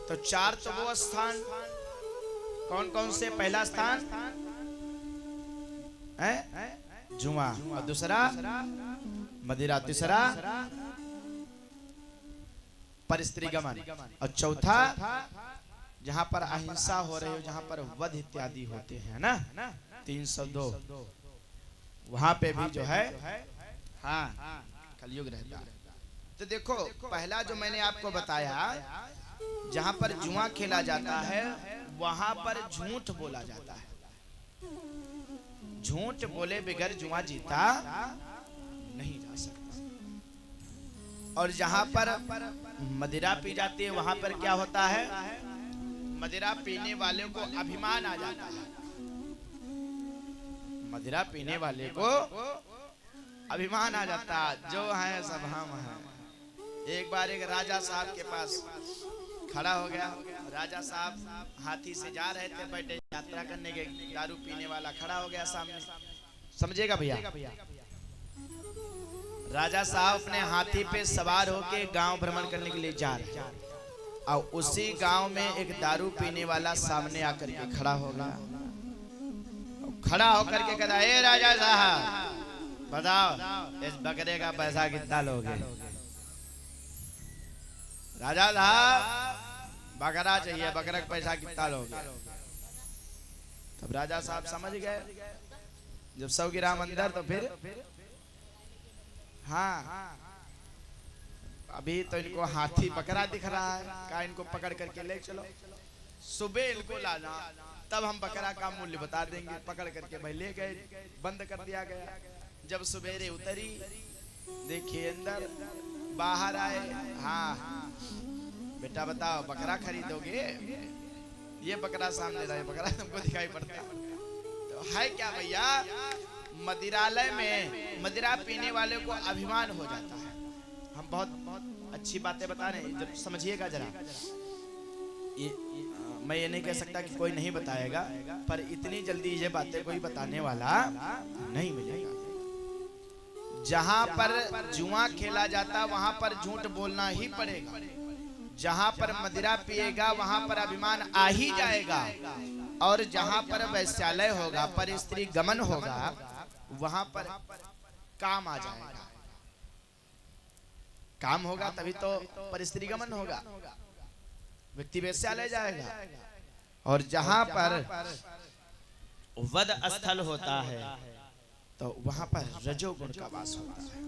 तो चार तो वो स्थान कौन कौन से? पहला स्थान है जुआ, और दूसरा मदिरा, तीसरा परस्त्री गमन, और चौथा जहां पर अहिंसा हो रही हो, जहां पर वध इत्यादि होते हैं ना, 302 वहां पे भी जो है हाँ कलयुग रहता है। तो देखो पहला जो मैंने आपको बताया, जहां पर जुआ खेला जाता है वहां पर झूठ बोला जाता है। झूठ बोले बगैर जुआ जीता नहीं जा सकता। और जहां पर मदिरा पी जाती है वहां पर क्या होता है? मदिरा पीने वाले को अभिमान आ जाता है। मदिरा पीने वाले को अभिमान आ जाता, जो है सब हम हैं। एक बार एक राजा साहब के पास खड़ा हो गया। राजा साहब हाथी से जा रहे थे, बैठे यात्रा करने के, दारू पीने वाला खड़ा हो गया सामने। समझेगा भैया? राजा साहब अपने हाथी पे सवार होके गांव भ्रमण करने के लिए जा रहे हैं, और उसी गांव में एक दारू पीने वाला सामने आकर के खड़ा हो गया। खड़ा होकर के कहता, ए राजा साहब बताओ इस बकरे का पैसा कितना लोगे? राजा साहब बकरा चाहिए, बकरा का पैसा कितना लोगे? तब राजा साहब समझ गए, जब 100 ग्राम अंदर तो फिर हाँ, अभी तो इनको हाथी बकरा दिख रहा है, का इनको पकड़ करके ले चलो, सुबह इनको लाना, तब हम बकरा का मूल्य बता देंगे। पकड़ करके भाई ले गए, बंद कर दिया गया। जब सवेरे उतरी, देखिए अंदर, बाहर आए, हाँ बेटा बताओ बकरा खरीदोगे? ये बकरा सामने रहे, बकरा तुमको दिखाई पड़ता तो है क्या भैया? मदिरालय में मदिरा पीने वाले को अभिमान हो जाता है। हम बहुत अच्छी बातें बता रहे हैं, समझिएगा जरा। मैं ये नहीं कह सकता कि कोई नहीं बताएगा, पर इतनी जल्दी ये बातें कोई बताने वाला नहीं मिलेगा। जहां पर जुआ खेला जाता वहां पर झूठ बोलना ही पड़ेगा। जहां पर मदिरा पिएगा वहां पर अभिमान आ ही जाएगा। और जहां पर वैश्यालय होगा, पर स्त्री गमन होगा, वहां पर काम आ जाएगा। काम होगा तभी तो पर स्त्री गमन होगा, व्यक्ति वैश्यालय जाएगा। और जहां पर वध स्थल होता है तो वहां पर रजोगुण का वास होता है।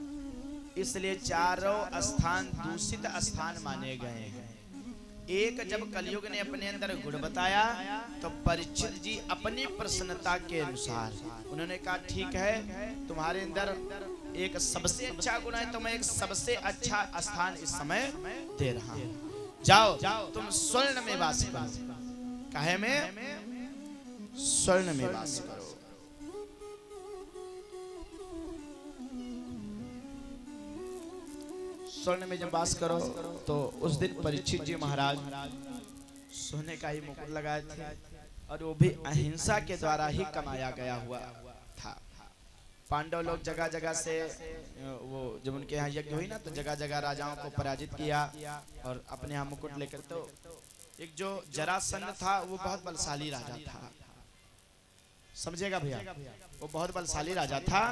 इसलिए चारों स्थान दूषित स्थान माने गए हैं। एक जब कलयुग ने अपने अंदर गुण बताया तो परीक्षित जी अपनी प्रसन्नता के अनुसार उन्होंने कहा, ठीक है तुम्हारे अंदर एक सबसे अच्छा गुण है, तो मैं एक सबसे अच्छा स्थान इस समय दे रहा हूं। जाओ तुम स्वर्ण में वास करो। काहे में? स्वर्ण में वास करो। स्वर्ण में जब वास करो तो उस दिन परीक्षित जी महाराज सोने का ही मुकुट लगाए थे, और वो भी अहिंसा के द्वारा ही कमाया गया हुआ था। पांडव लोग जगह जगह से, वो जब उनके यहाँ यज्ञ हुई ना, तो जगह जगह राजाओं को पराजित किया और अपने यहाँ मुकुट लेकर, तो एक जो जरासंध था वो बहुत बलशाली राजा था। समझेगा भैया? वो बहुत बलशाली राजा था,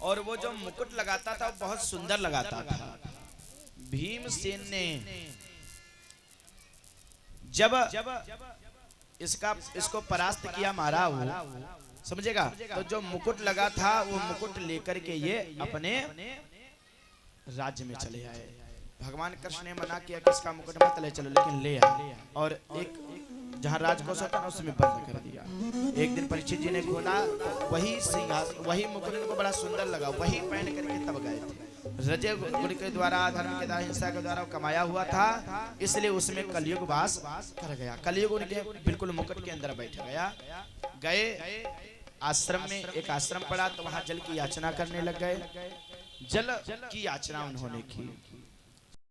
और वो जो मुकुट लगाता था वो बहुत सुंदर लगाता था। भीमसेन ने जब इसको परास्त किया, मारा, वो समझेगा, तो जो मुकुट लगा था वो मुकुट लेकर के ये अपने राज्य में चले आए। भगवान कृष्ण ने मना किया कि इसका मुकुट मत ले चलो, लेकिन ले आए, और एक जहाँ राजकोष होता ना उसमें बंद कर दिया। एक दिन परीक्षित जी ने खोला तो वही सिंहासन, वही मुकुट इनको बड़ा सुंदर लगा, वही पहन करके तब गए थे। रजे गुण के द्वारा, धर्म के द्वारा, हिंसा के द्वारा कमाया हुआ था, इसलिए उसमें कलयुग वास कर गया। कलयुग उनके बिल्कुल मुकुट के अंदर बैठ गया। गए आश्रम में, एक आश्रम पड़ा तो वहां जल की याचना करने लग गए। जल की याचना उन्होंने की।